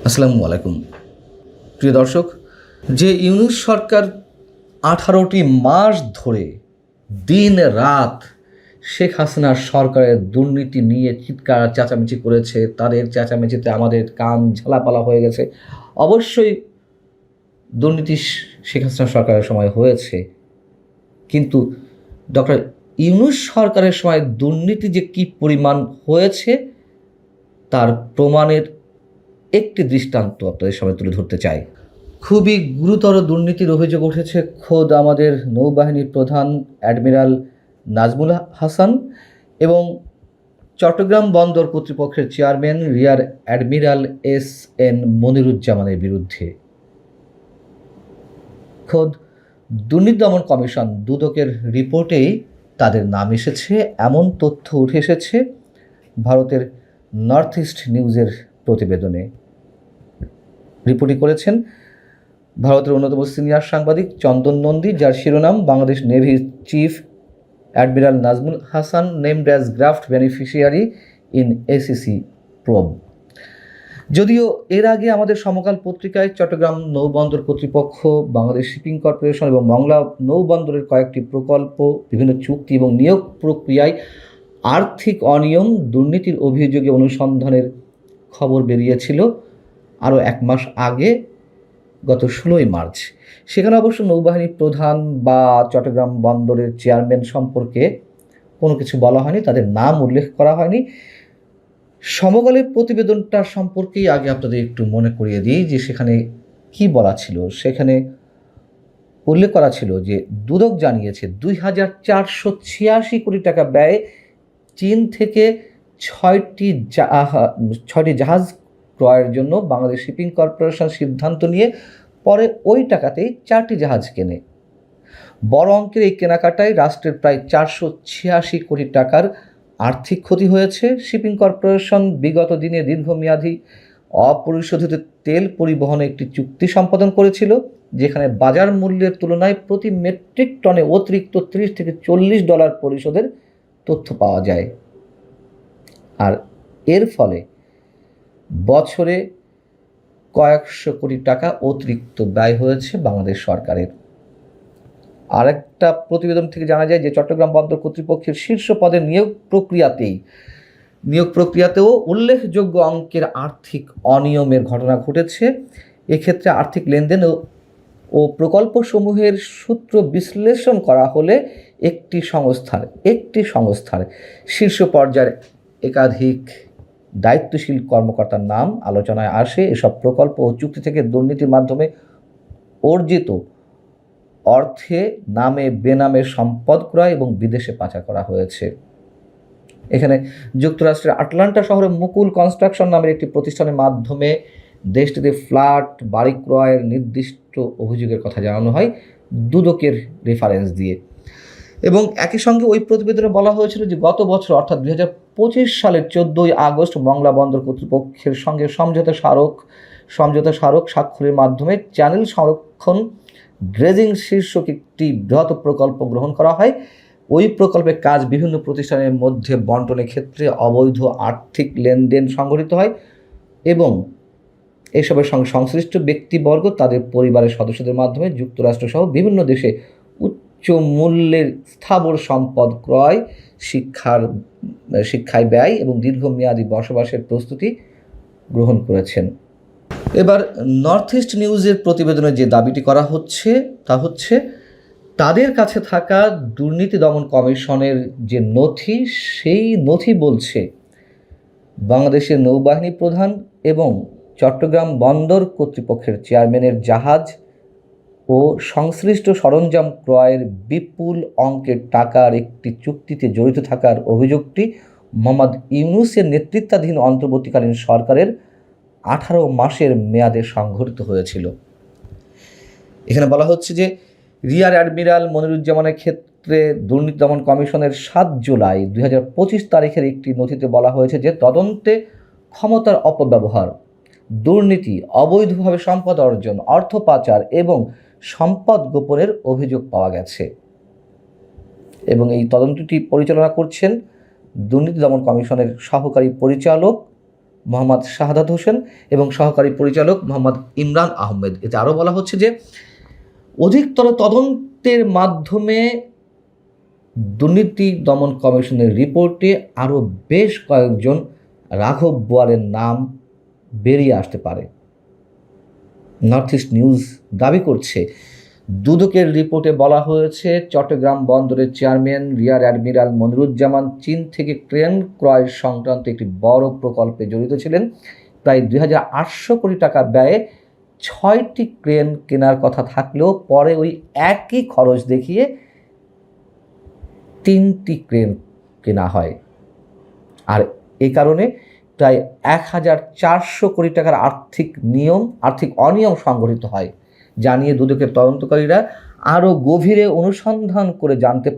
আসসালামু আলাইকুম প্রিয় দর্শক। যে ইউনূস সরকার 18টি মাস ধরে দিন রাত শেখ হাসিনার সরকারের দুর্নীতি নিয়ে চিৎকার চেঁচামেচি করেছে, তাদের চেঁচামেচিতে আমাদের কান ঝালাপালা হয়ে গেছে। অবশ্যই দুর্নীতি শেখ হাসিনা সরকারের সময় হয়েছে, কিন্তু ডক্টর ইউনূস সরকারের সময় দুর্নীতি যে কী পরিমাণ হয়েছে তার প্রমাণের একটি দৃষ্টান্ত আপনাদের সামনে তুলে ধরতে চাই। খুবই গুরুতর দুর্নীতির অভিযোগ উঠেছে খোদ আমাদের নৌবাহিনীর প্রধান অ্যাডমিরাল নাজমুল হাসান এবং চট্টগ্রাম বন্দর কর্তৃপক্ষের চেয়ারম্যান রিয়ার অ্যাডমিরাল এস.এন. মনিরুজ্জামানের বিরুদ্ধে। খোদ দুর্নীতি দমন কমিশন দুদকের রিপোর্টেই তাদের নাম এসেছে, এমন তথ্য উঠে এসেছে ভারতের নর্থ ইস্ট নিউজের প্রতিবেদনে। রিপোর্টই করেছেন ভারতের অন্যতম সিনিয়র সাংবাদিক চন্দন নন্দী, যার শিরোনাম Bangladesh navy chief admiral Nazmul Hasan named as graft beneficiary in ACC probe. যদিও এর আগে আমাদের সমকাল পত্রিকায় চট্টগ্রাম নৌবন্দর কর্তৃপক্ষ, বাংলাদেশ শিপিং কর্পোরেশন এবং মংলা নৌবন্দরের কয়েকটি প্রকল্প, বিভিন্ন চুক্তি এবং নিয়োগ প্রক্রিয়ায় আর্থিক অনিয়ম, দুর্নীতির অভিযোগে অনুসন্ধানের খবর বেরিয়েছিল আরও এক মাস আগে, গত 16ই মার্চ। সেখানে অবশ্য নৌবাহিনী প্রধান বা চট্টগ্রাম বন্দরের চেয়ারম্যান সম্পর্কে কোনো কিছু বলা হয়নি, তাদের নাম উল্লেখ করা হয়নি। সমকালের প্রতিবেদনটা সম্পর্কেই আগে আপনাদের একটু মনে করিয়ে দিই যে সেখানে কি বলা ছিল। সেখানে উল্লেখ করা ছিল যে দুদক জানিয়েছে 2,486 কোটি টাকা ব্যয়ে চীন থেকে ছয়টি জাহাজ ক্রয়ের জন্য বাংলাদেশ শিপিং কর্পোরেশন সিদ্ধান্ত নিয়ে পরে ওই টাকাতেই 4টি জাহাজ কেনে। বড় অঙ্কের এই কেনাকাটায় রাষ্ট্রের প্রায় 486 কোটি টাকার আর্থিক ক্ষতি হয়েছে। শিপিং কর্পোরেশন বিগত দিনে দীর্ঘমেয়াদী অপরিশোধিত তেল পরিবহনে একটি চুক্তি সম্পাদন করেছিল, যেখানে বাজার মূল্যের তুলনায় প্রতি মেট্রিক টনে অতিরিক্ত $30 থেকে $40 পরিশোধের তথ্য পাওয়া যায়। আর এর ফলে বছরে কয়েকশো কোটি টাকা অতিরিক্ত ব্যয় হয়েছে বাংলাদেশ সরকারের। আরেকটা প্রতিবেদন থেকে জানা যায় যে চট্টগ্রাম বন্দর কর্তৃপক্ষের শীর্ষ পদের নিয়োগ প্রক্রিয়াতেও উল্লেখযোগ্য অঙ্কের আর্থিক অনিয়মের ঘটনা ঘটেছে। এক্ষেত্রে আর্থিক লেনদেন ও প্রকল্পসমূহের সূত্র বিশ্লেষণ করা হলে একটি সংস্থার শীর্ষ পর্যায়ের একাধিক দায়িত্বশীল কর্মকর্তার নাম আলোচনায় আসে। এসব প্রকল্প ও চুক্তি থেকে দুর্নীতির মাধ্যমে অর্জিত অর্থে নামে বেনামে সম্পদ ক্রয় এবং বিদেশে পাচার করা হয়েছে। এখানে যুক্তরাষ্ট্রের আটলান্টা শহরে মুকুল কনস্ট্রাকশন নামের একটি প্রতিষ্ঠানের মাধ্যমে দেশটিতে ফ্ল্যাট বাড়ি ক্রয়ের নির্দিষ্ট অভিযোগের কথা জানানো হয় দুদকের রেফারেন্স দিয়ে। এবং একই সঙ্গে ওই প্রতিবেদনে বলা হয়েছিল যে গত বছর অর্থাৎ 2025 সালের 14ই আগস্ট মংলা বন্দর কর্তৃপক্ষের সঙ্গে সমঝোতা স্মারক স্বাক্ষরের মাধ্যমে চ্যানেল সংরক্ষণ ড্রেজিং শীর্ষক একটি বৃহৎ প্রকল্প গ্রহণ করা হয়। ওই প্রকল্পের কাজ বিভিন্ন প্রতিষ্ঠানের মধ্যে বন্টনের ক্ষেত্রে অবৈধ আর্থিক লেনদেন সংঘটিত হয় এবং এসবের সঙ্গে সংশ্লিষ্ট ব্যক্তিবর্গ তাদের পরিবারের সদস্যদের মাধ্যমে যুক্তরাষ্ট্রসহ বিভিন্ন দেশে উচ্চ মূল্যের স্থাবর সম্পদ ক্রয়, শিক্ষায় ব্যয় এবং দীর্ঘমেয়াদী বসবাসের প্রস্তুতি গ্রহণ করেছেন। এবার নর্থ ইস্ট নিউজের প্রতিবেদনে যে দাবিটি করা হচ্ছে তা হচ্ছে তাদের কাছে থাকা দুর্নীতি দমন কমিশনের যে নথি, সেই নথি বলছে বাংলাদেশের নৌবাহিনী প্রধান এবং চট্টগ্রাম বন্দর কর্তৃপক্ষের চেয়ারম্যানের জাহাজ ও সংশ্লিষ্ট সরঞ্জাম ক্রয়ের বিপুল অঙ্কের টাকার একটি চুক্তিতে জড়িত থাকার অভিযোগটি মোহাম্মদ ইউনূসের নেতৃত্বাধীন অন্তর্বর্তীকালীন সরকারের 18 মাসের মেয়াদে সংঘটিত হয়েছিল। এখানে বলা হচ্ছে যে রিয়ার অ্যাডমিরাল মনিরুজ্জামানের ক্ষেত্রে দুর্নীতি দমন কমিশনের 7 জুলাই 2025 তারিখের একটি নথিতে বলা হয়েছে যে তদন্তে ক্ষমতার অপব্যবহার, দুর্নীতি, অবৈধভাবে সম্পদ অর্জন, অর্থ পাচার এবং সম্পদ গোপনের অভিযোগ পাওয়া গেছে এবং এই তদন্তটি পরিচালনা করছেন দুর্নীতি দমন কমিশনের সহকারী পরিচালক মোহাম্মদ শাহাদাত হোসেন এবং সহকারী পরিচালক মোহাম্মদ ইমরান আহমেদ। এতে আরও বলা হচ্ছে যে অধিকতর তদন্তের মাধ্যমে দুর্নীতি দমন কমিশনের রিপোর্টে আরও বেশ কয়েকজন রাঘব বোয়ালের নাম বেরিয়ে আসতে পারে। নর্থ ইস্ট নিউজ দাবি করছে, দুদকের রিপোর্টে বলা হয়েছে চট্টগ্রাম বন্দরের চেয়ারম্যান রিয়ার অ্যাডমিরাল মনিরুজ্জামান চীন থেকে ক্রেন ক্রয় সংক্রান্ত একটি বড় প্রকল্পে জড়িত ছিলেন। প্রায় 2800 কোটি টাকা ব্যয়ে 6টি ক্রেন কেনার কথা থাকলেও পরে ওই একই খরচ দেখিয়ে 3টি ক্রেন কেনা হয়। আর এ কারণে প্রায় 1400 কোটি টাকার আর্থিক অনিয়ম সংঘটিত হয়, যা নিয়ে দুদকের তদন্তকারীরা আরও গভীরে অনুসন্ধান করে জানতে